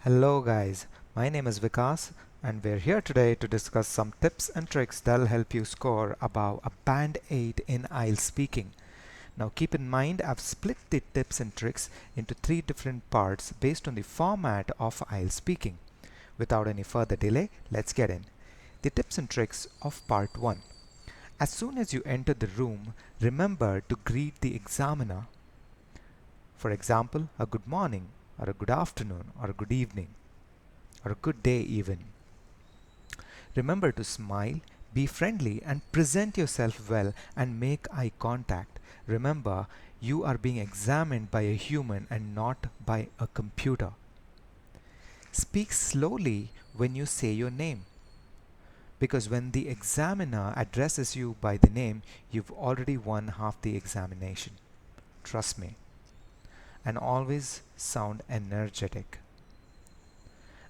Hello guys, my name is Vikas and we're here today to discuss some tips and tricks that'll help you score above a band 8 in IELTS speaking. Now keep in mind I've split the tips and tricks into 3 different parts based on the format of IELTS speaking. Without any further delay, let's get in. The tips and tricks of part 1. As soon as you enter the room, remember to greet the examiner. For example, a good morning, or a good afternoon, or a good evening, or a good day even. Remember to smile, be friendly, and present yourself well and make eye contact. Remember, you are being examined by a human and not by a computer. Speak slowly when you say your name, because when the examiner addresses you by the name, you've already won half the examination. Trust me. And always sound energetic.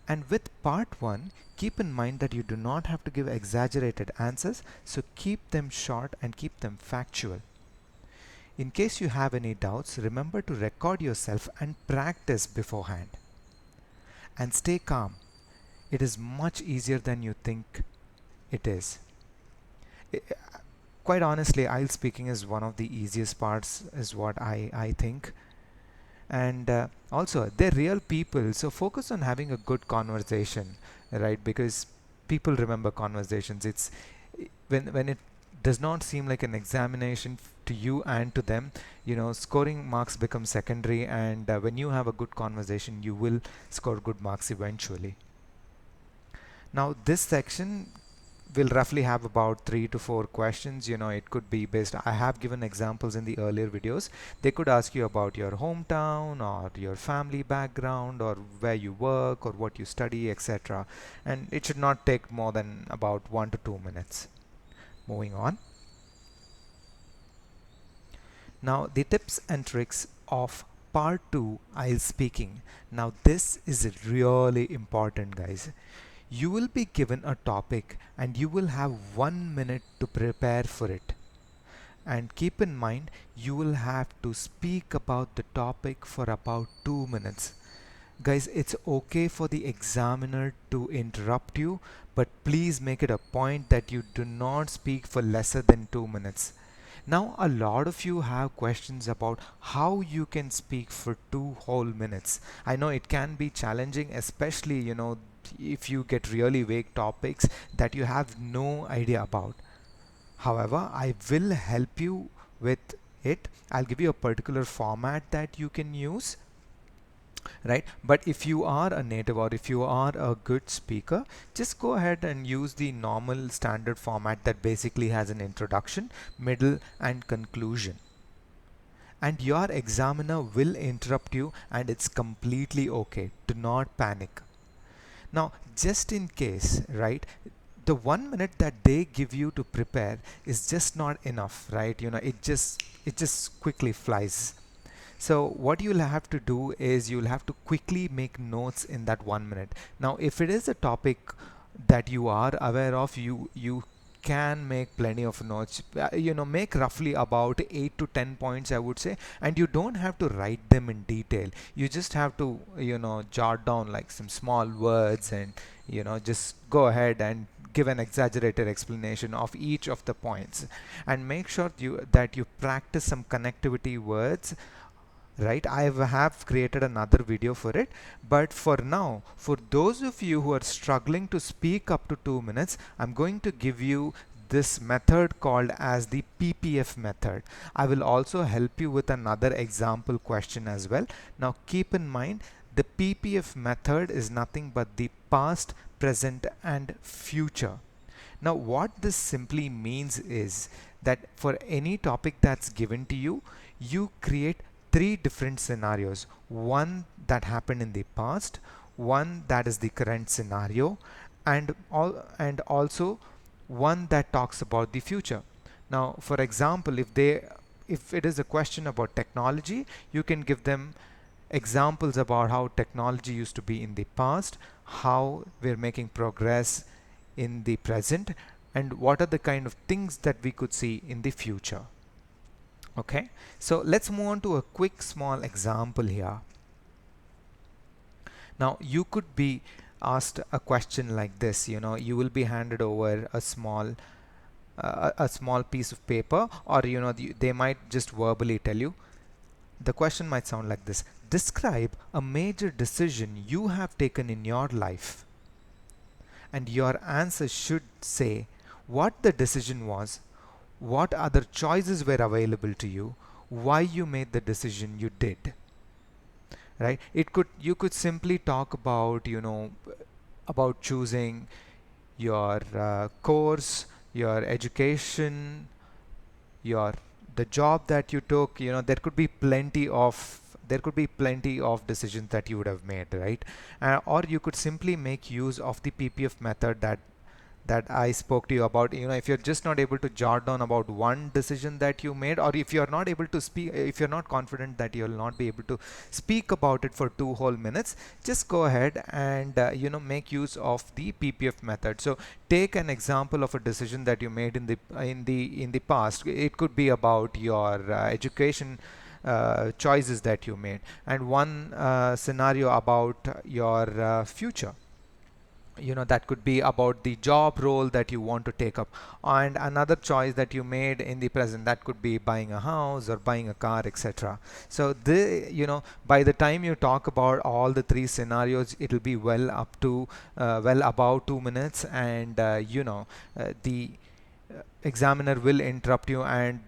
And with part 1, keep in mind that you do not have to give exaggerated answers, so keep them short and keep them factual. In case you have any doubts, remember to record yourself and practice beforehand. And stay calm. It is much easier than you think it is. I- Quite honestly, IELTS speaking is one of the easiest parts, is what I think. And also they're real people, so focus on having a good conversation, right? Because people remember conversations. It's when it does not seem like an examination to you and to them, scoring marks become secondary, and when you have a good conversation you will score good marks eventually. Now this section will roughly have about 3 to 4 questions. It could be based, I have given examples in the earlier videos. They could ask you about your hometown or your family background or where you work or what you study, etc. And it should not take more than about 1 to 2 minutes. Moving on. Now the tips and tricks of part 2 IELTS speaking. Now this is really important, guys. You will be given a topic and you will have 1 minute to prepare for it. And keep in mind, you will have to speak about the topic for about 2 minutes. Guys, it's okay for the examiner to interrupt you, but please make it a point that you do not speak for lesser than 2 minutes. Now, a lot of you have questions about how you can speak for 2 whole minutes. I know it can be challenging, especially, if you get really vague topics that you have no idea about. However, I will help you with it. I'll give you a particular format that you can use, right? But if you are a native or if you are a good speaker, just go ahead and use the normal standard format that basically has an introduction, middle, and conclusion. And your examiner will interrupt you, and it's completely okay. Do not panic. Now, just in case, right, the 1 minute that they give you to prepare is just not enough, right? It just quickly flies. So what you'll have to do is you'll have to quickly make notes in that 1 minute. Now, if it is a topic that you are aware of, you can make plenty of notes. Make roughly about 8 to 10 points, I would say, and you don't have to write them in detail. You just have to jot down like some small words, and just go ahead and give an exaggerated explanation of each of the points, and make sure that you practice some connectivity words, right? I have created another video for it, but for now, for those of you who are struggling to speak up to 2 minutes, I'm going to give you this method called as the PPF method. I will also help you with another example question as well. Now keep in mind, the PPF method is nothing but the past, present, and future. Now what this simply means is that for any topic that's given to you, you create 3 different scenarios. One that happened in the past, one that is the current scenario, and also one that talks about the future. Now for example, if it is a question about technology, you can give them examples about how technology used to be in the past, how we're making progress in the present, and what are the kind of things that we could see in the future. Okay, so let's move on to a quick small example here. Now you could be asked a question like this, you will be handed over a small piece of paper, or they might just verbally tell you. The question might sound like this: describe a major decision you have taken in your life. And your answer should say what the decision was, what other choices were available to you, why you made the decision you did. Right? You could simply talk about, about choosing your course, your education, your the job that you took. There could be plenty of decisions that you would have made, right? Or you could simply make use of the PPF method that I spoke to you about. If you're just not able to jot down about one decision that you made, or if you're not able to speak, if you're not confident that you'll not be able to speak about it for 2 whole minutes, just go ahead and make use of the PPF method. So take an example of a decision that you made in the past. It could be about your education choices that you made, and one scenario about your future. That could be about the job role that you want to take up, and another choice that you made in the present, that could be buying a house or buying a car, etc. So by the time you talk about all the three scenarios, it'll be well about 2 minutes, and the examiner will interrupt you, and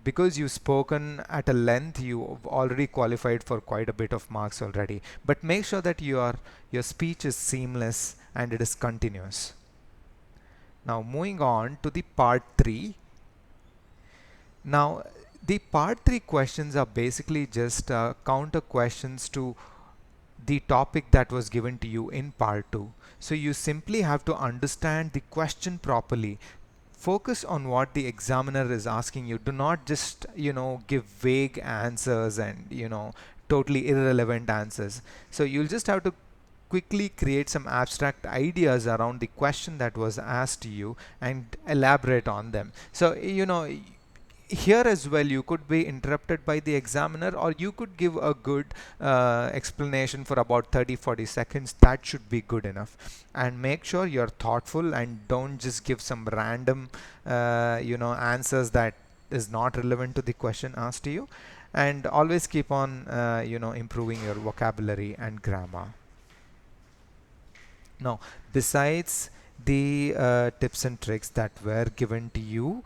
because you've spoken at a length, you've already qualified for quite a bit of marks already. But make sure that your speech is seamless and it is continuous. Now moving on to the part 3. Now the part 3 questions are basically just counter questions to the topic that was given to you in part 2. So you simply have to understand the question properly. Focus on what the examiner is asking you. Do not just give vague answers and totally irrelevant answers. So you'll just have to quickly create some abstract ideas around the question that was asked to you and elaborate on them. So here as well, you could be interrupted by the examiner, or you could give a good explanation for about 30-40 seconds. That should be good enough. And make sure you're thoughtful and don't just give some random answers that is not relevant to the question asked to you. And always keep on improving your vocabulary and grammar. Now, besides the tips and tricks that were given to you,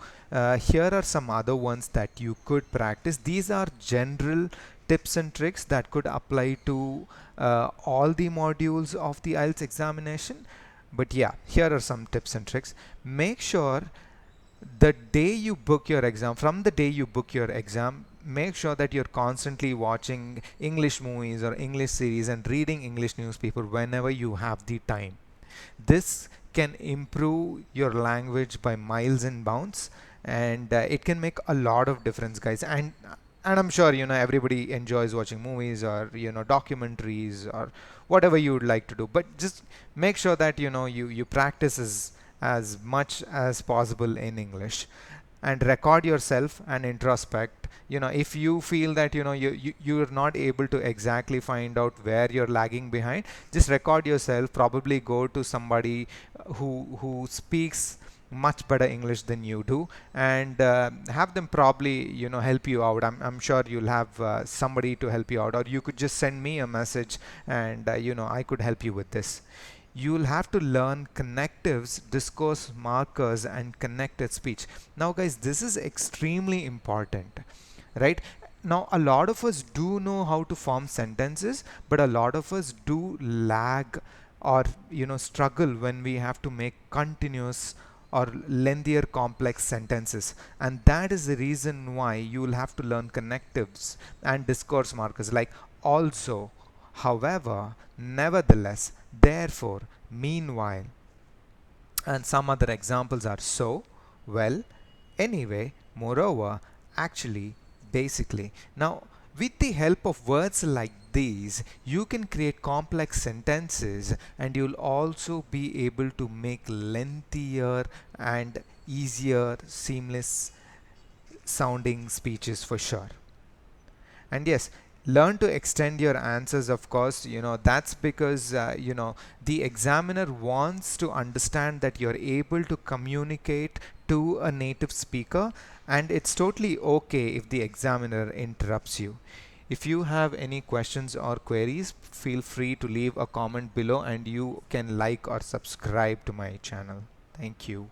here are some other ones that you could practice. These are general tips and tricks that could apply to all the modules of the IELTS examination. But yeah, here are some tips and tricks. Make sure from the day you book your exam, make sure that you're constantly watching English movies or English series and reading English newspaper whenever you have the time. This can improve your language by miles and bounds, and it can make a lot of difference, guys. And I'm sure everybody enjoys watching movies or documentaries or whatever you would like to do, but just make sure that you practice as much as possible in English, and record yourself and introspect. If you feel that you're not able to exactly find out where you're lagging behind, just record yourself. Probably go to somebody who speaks much better English than you do, and have them probably help you out. I'm sure you'll have somebody to help you out, or you could just send me a message, and I could help you with this. You'll have to learn connectives, discourse markers, and connected speech. Now guys, this is extremely important, right? Now a lot of us do know how to form sentences, but a lot of us do lag, or struggle when we have to make continuous or lengthier complex sentences. And that is the reason why you will have to learn connectives and discourse markers like also, however, nevertheless, therefore, meanwhile. And some other examples are so, well, anyway, moreover, actually, basically. Now, with the help of words like these, you can create complex sentences, and you'll also be able to make lengthier and easier, seamless sounding speeches for sure. And yes, Learn to extend your answers, of course. That's because the examiner wants to understand that you're able to communicate to a native speaker, and it's totally okay if the examiner interrupts you. If you have any questions or queries, feel free to leave a comment below, and you can like or subscribe to my channel. Thank you.